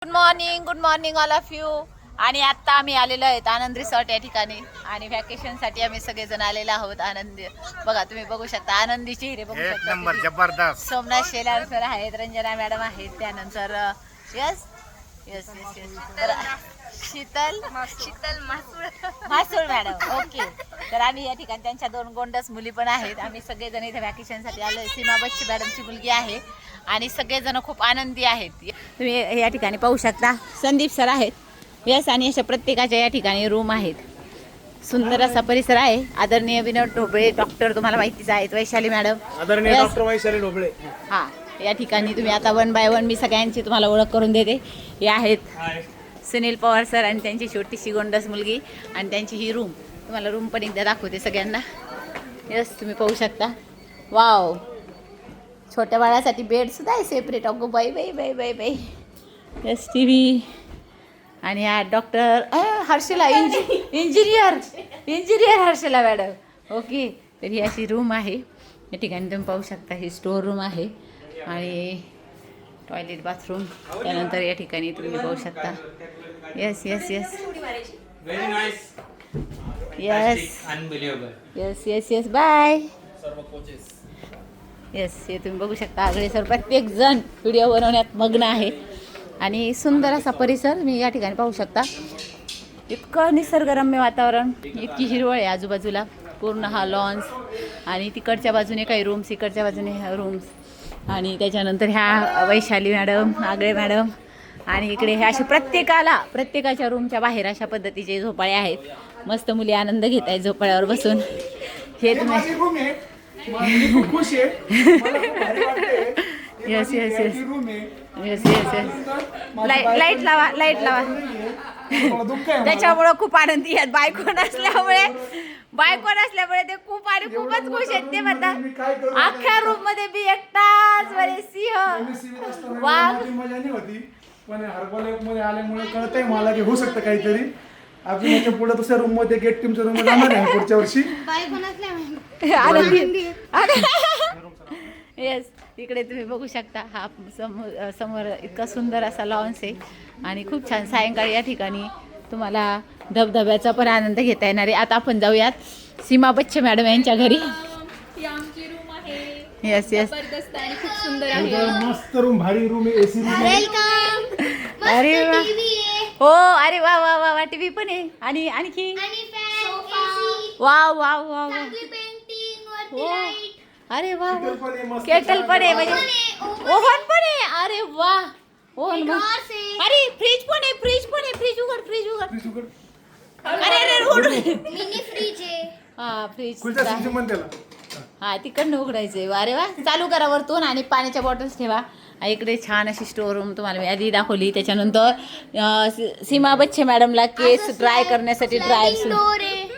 Good morning all of you. आणि आता आम्ही आलेलो आहेत आनंद रिसॉर्ट या ठिकाणी आणि व्हॅकेशनसाठी आम्ही सगळेजण आलेलो आहोत. आनंदी बघा, तुम्ही बघू शकता आनंदी चेहरे बघू शकता. नंबर जबरदस्त. सोमनाथ शेलार सर आहेत, रंजना मॅडम आहेत, त्यानंतर यस यस यस यस तर शीतल मासूळ मॅडम. ओके, तर आम्ही या ठिकाणी त्यांच्या 2 गोंडस मुली पण आहेत. आम्ही सगळेजण इथे व्हॅकेशनसाठी आलो. सीमा बच्ची मॅडमची मुलगी आहे आणि सगळेजण खूप आनंदी आहेत. तुम्ही या ठिकाणी पाहू शकता संदीप सर आहेत. यस, आणि अशा प्रत्येकाच्या या ठिकाणी रूम आहेत. सुंदर असा परिसर आहे. आदरणीय विनोद ढोबळे डॉक्टर तुम्हाला माहितीच आहेत, वैशाली मॅडम आदरणीय डॉक्टर वैशाली ढोबळे. हा, या ठिकाणी तुम्ही आता 1 बाय 1 मी सगळ्यांची तुम्हाला ओळख करून देते. हे आहेत सुनील पवार सर आणि त्यांची छोटीशी गोंडस मुलगी आणि त्यांची ही रूम. तुम्हाला रूम पण एकदा दाखवते सगळ्यांना. यस, तुम्ही पाहू शकता. वाव, छोट्या बाळासाठी बेड सुद्धा आहे सेपरेट. अगो बाई बाई बाई बाई बाई. Yes, T V. आणि हा doctor Harshala engineer Harshala madam. Okay, तर ही अशी रूम आहे. या ठिकाणी तुम्ही पाहू शकता ही स्टोर रूम आहे आणि टॉयलेट बाथरूम. त्यानंतर या ठिकाणी तुम्ही पाहू शकता. Yes yes yes yes yes yes yes bye. Yes, हे तुम्ही बघू शकता आगळे सर प्रत्येक जण व्हिडिओ बनवण्यात मग्न आहे. आणि सुंदर असा परिसर मी या ठिकाणी पाहू शकता. इतकं निसर्गरम्य वातावरण, इतकी हिरवळ आहे आजूबाजूला. पूर्ण हा लॉन्स आणि तिकडच्या बाजूने काही रूम्स, इकडच्या बाजूने रूम्स. आणि त्याच्यानंतर ह्या वैशाली मॅडम, आगळे मॅडम आणि इकडे हे असे प्रत्येकाच्या रूमच्या बाहेर अशा पद्धतीचे झोपाळे आहेत. मस्त मुली आनंद घेत आहेत झोपाळ्यावर बसून. हे तुम्ही yes yes yes yes yes yes light लावा. त्याच्यामुळं खूप आनंदी आहेत. बायको नसल्यामुळे ते खूपच खुश आहेत. ते म्हणतात अख्ख्या रूम मध्ये बी एकटाच बरे सिंह वाघ. पण हरबले आल्यामुळे कळतंय मला की होऊ शकतं काहीतरी. आपण याच्या पुढे दुसऱ्या रूम मध्ये गेट टीमच्या रूम मध्ये जाणार आहे पुढच्या वर्षी. येस, इकडे तुम्ही बघू शकता हा समोर इतका सुंदर असा लॉन्स आहे आणि खूप छान. सायंकाळी या ठिकाणी तुम्हाला धबधब्याचा पण आनंद घेता येणार आहे. आता आपण जाऊयात सीमा बच्चे मॅडम यांच्या घरी. येस येस, खूप सुंदर आहे. मस्त रूम, भारी रूम आहे, एसी रूम आहे. अरे वा, हो, अरे वा वा वा वा, टीव्ही पण आहे आणि आणखी वाव वाव वाव. हो, अरे वा, केटल पण आहे म्हणजे ओव्हन पण आहे. अरे वा, ओव्हन. अरे फ्रीज पण आहे. फ्रीज उघड. अरे मिनी फ्रीज आहे. हा, फ्रीज खुलच्या सिस्टम मध्ये त्याला. हा, तिकडनं उघडायचंय. अरे वा, चालू करा वरतून आणि पाण्याच्या बॉटल्स ठेवा. इकडे छान अशी स्टोर रूम तुम्हाला मी आधी दाखवली. त्याच्यानंतर सीमा बच्चे मॅडमला केस ड्राय करण्यासाठी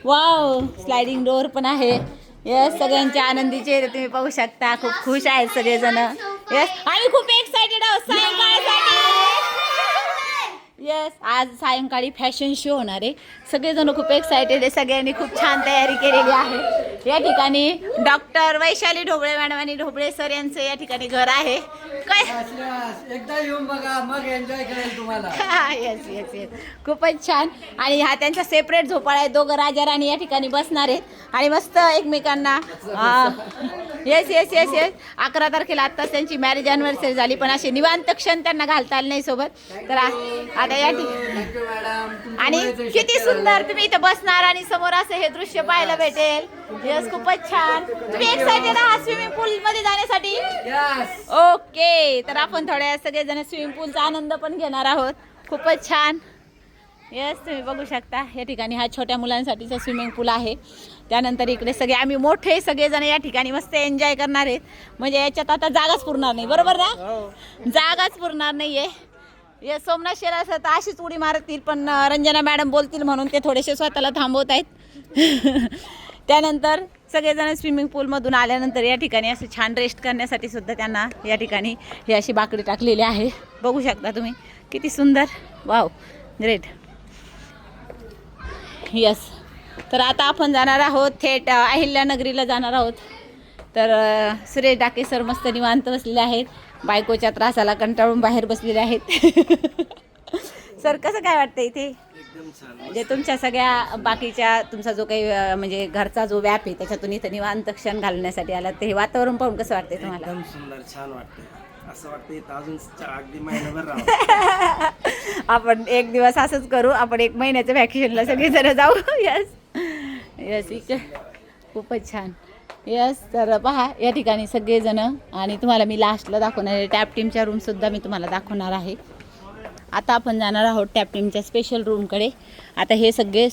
वाव, स्लायडिंग डोअर पण आहे. येस, सगळ्यांचे आनंदीचे तुम्ही पाहू शकता. खूप खुश आहेत सगळेजण. येस, आम्ही खूप एक्सायटेड आहोत सायंकाळसाठी. येस, आज सायंकाळी फॅशन शो होणार आहे. सगळेजण खूप एक्सायटेड आहे. सगळ्यांनी खूप छान तयारी केलेली आहे. या ठिकाणी डॉक्टर वैशाली ढोबळे मॅडम आणि ढोबळे सर यांचं या ठिकाणी घर आहे. काय एकदा येऊन बघा, मग एन्जॉय करेल तुम्हाला. येस येस येस, खूपच छान. आणि हा त्यांचा सेपरेट झोपाळा आहे. दोघं राजा राणी या ठिकाणी बसणार आहेत आणि मस्त एकमेकांना. येस येस येस येस 11 तारखेला आत्ताच त्यांची मॅरेज अॅनिव्हर्सरी झाली, पण असे निवांत क्षण त्यांना घालता आले नाही सोबत. तर आता या ठिकाणी आणि किती सुंदर तुम्ही इथे बसणार आणि समोर असं हे दृश्य पाहायला भेटेल. येस, खूपच छान. तुम्ही एक्सायटेड आहात स्विमिंग पूल मध्ये जाण्यासाठी? ओके, तर आपण थोड्या सगळेजण स्विमिंग पूलचा आनंद पण घेणार आहोत. खूपच छान. येस, तुम्ही बघू शकता या ठिकाणी हा छोट्या मुलांसाठीचा स्विमिंग पूल आहे. त्यानंतर इकडे सगळे आम्ही मोठे सगळेजण या ठिकाणी मस्त एन्जॉय करणार आहेत. म्हणजे याच्यात आता जागाच पुरणार नाही, बरोबर ना? जागाच पुरणार नाहीये. ये सोमनाथ शेलार सर तर अशीच उडी मारतील, पण रंजना मॅडम बोलतील म्हणून ते थोडेसे स्वतःला थांबवत आहेत. त्यानंतर सगळेजण स्विमिंग पूलमधून आल्यानंतर या ठिकाणी असं छान रेस्ट करण्यासाठी सुद्धा त्यांना या ठिकाणी ही अशी बाकडी टाकलेली आहे. बघू शकता तुम्ही किती सुंदर. Wow, great. यस, तर आता आपण जाणार आहोत थेट अहिल्यानगरीला जाणार आहोत. तर सुरेश डाके सर मस्त निवांत बसलेले आहेत. बायकोच्या त्रासाला कंटाळून बाहेर बसलेले आहेत. सर कसं काय वाटतं इथे एकदम छान म्हणजे तुमच्या सगळ्या बाकीच्या तुमचा जो काही म्हणजे घरचा जो व्याप आहे त्याच्यातून इथं निवांत क्षण घालण्यासाठी आला ते हे वातावरण पाहून कसं वाटतंय तुम्हाला एकदम सुंदर छान वाटतं असं वाटतं इथं अजून अगदी महिनाभर राहू आपण एक दिवस असंच करू आपण 1 महिन्याचं व्हॅकेशनला सगळे जण जाऊ यस यस इकडे खूपच छान यस तर पहा या ठिकाणी सगळेजण आणि तुम्हाला मी लास्टला दाखवणार आहे टॅप टीमच्या रूमसुद्धा मी तुम्हाला दाखवणार आहे आता आपण जाणार आहोत टॅप टीमच्या स्पेशल रूमकडे आता हे सगळे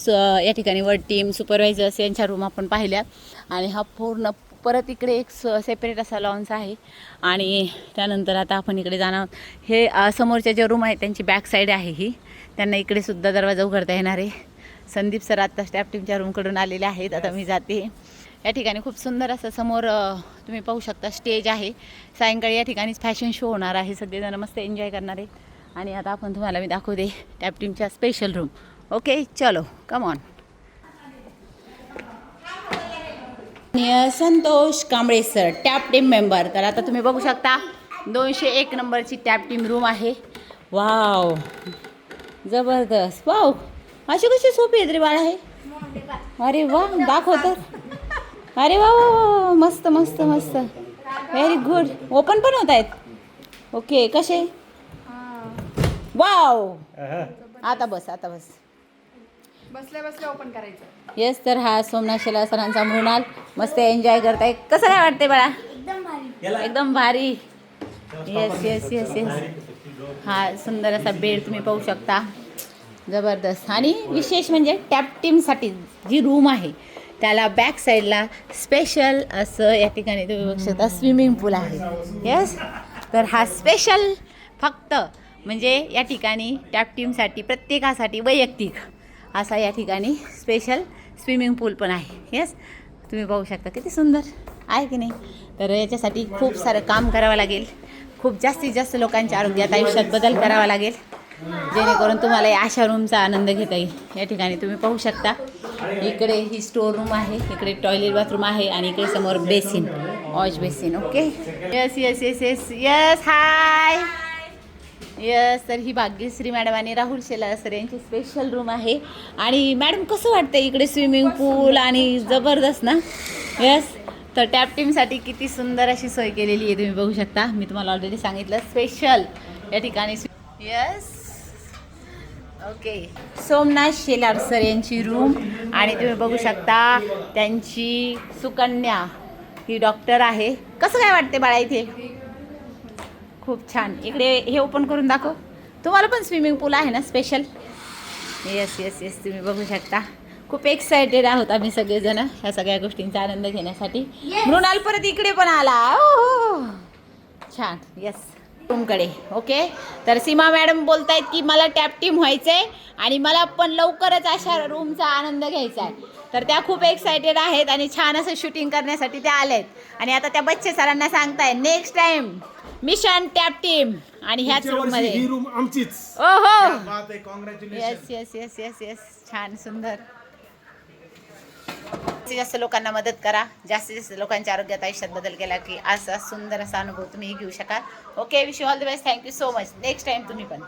या ठिकाणी वर्ड टीम सुपरवायझर्स यांच्या रूम आपण पाहिल्या आणि हा पूर्ण परत इकडे एक सेपरेट असा लॉन्स आहे आणि त्यानंतर आता आपण इकडे जाणार आहोत हे समोरच्या ज्या रूम आहेत त्यांची बॅक साईड आहे ही त्यांना इकडे सुद्धा दरवाजा उघडता येणार आहे संदीप सर आत्ता टॅप टीमच्या रूमकडून आलेले आहेत आता मी जाते या ठिकाणी खूप सुंदर असं समोर तुम्ही पाहू शकता स्टेज आहे सायंकाळी या ठिकाणीच फॅशन शो होणार आहे सगळेजण मस्त एन्जॉय करणार आहेत आणि आता आपण तुम्हाला मी दाखवते टॅप टीमच्या स्पेशल रूम ओके चलो come on Santosh Kamble sir tap team member तर आता तुम्ही बघू शकता 201 नंबरची टॅप टीम रूम आहे वाव जबरदस्त वाव अशी कशी सोपी आहे रे बाळा आहे अरे वा दाखव तर अरे वा वा वा मस्त मस्त मस्त व्हेरी गुड ओपन पण होत आहेत ओके कसे वाव आता बस बसल्या बसल्या ओपन करायचं येस तर हा सोमनाथ शेलार सरांचा मृणाल मस्त एन्जॉय करताय कसं काय वाटते बाळा एकदम भारी येस येस येस येस हा सुंदर असा बेड तुम्ही पाहू शकता जबरदस्त आणि विशेष म्हणजे टॅप टीमसाठी जी रूम आहे त्याला बॅक साईडला स्पेशल असं या ठिकाणी तुम्ही बघू शकता स्विमिंग पूल आहे येस तर हा स्पेशल फक्त म्हणजे या ठिकाणी टॅप टीमसाठी प्रत्येकासाठी वैयक्तिक असा या ठिकाणी स्पेशल स्विमिंग पूल पण आहे येस तुम्ही पाहू शकता किती सुंदर आहे की नाही तर याच्यासाठी खूप सारं काम करावं लागेल खूप जास्तीत जास्त लोकांच्या आरोग्यात आयुष्यात बदल करावा लागेल जेणेकरून तुम्हाला या अशा रूमचा आनंद घेता येईल या ठिकाणी तुम्ही पाहू शकता इकडे ही स्टोर रूम आहे इकडे टॉयलेट बाथरूम आहे आणि इकडे समोर basin wash basin okay yes yes yes yes yes hi yes तर ही भाग्यश्री मॅडम आणि राहुल शेलार सर यांची स्पेशल रूम आहे आणि मॅडम कसं वाटतं इकडे स्विमिंग पूल आणि जबरदस्त ना यस तर टॅप टीमसाठी किती सुंदर अशी सोय केलेली आहे तुम्ही बघू शकता मी तुम्हाला ऑलरेडी सांगितलं स्पेशल या ठिकाणी yes okay Somnath Shelar sir यांची रूम आणि तुम्ही बघू शकता त्यांची सुकन्या ही डॉक्टर आहे कसं काय वाटते बाळा इथे खूप छान इकडे हे ओपन करून दाखव तुम्हाला पण स्विमिंग पूल आहे ना स्पेशल येस येस येस तुम्ही बघू शकता खूप एक्सायटेड आहोत आम्ही सगळेजण ह्या सगळ्या गोष्टींचा आनंद घेण्यासाठी मृणाल परत इकडे पण आला ओ छान येस रूमकडे ओके तर सीमा मॅडम बोलतायत की मला टॅप टीम व्हायचंय आणि मला पण लवकरच अशा रूमचा आनंद घ्यायचा आहे तर त्या खूप एक्सायटेड आहेत आणि छान असं शूटिंग करण्यासाठी त्या आलेत आणि आता त्या बच्चे सरांना सांगताय next time mission tap team आणि ह्याच रूम मध्ये ही रूम आमचीच ओहो बात आहे congratulation yes yes yes yes yes छान सुंदर जास्तीत जास्त लोकांना मदत करा जास्तीत जास्त लोकांच्या आरोग्यात आयुष्यात बदल केला की असा सुंदर असा अनुभव तुम्ही घेऊ शकाल okay wish you all the best thank you so much next time तुम्ही पण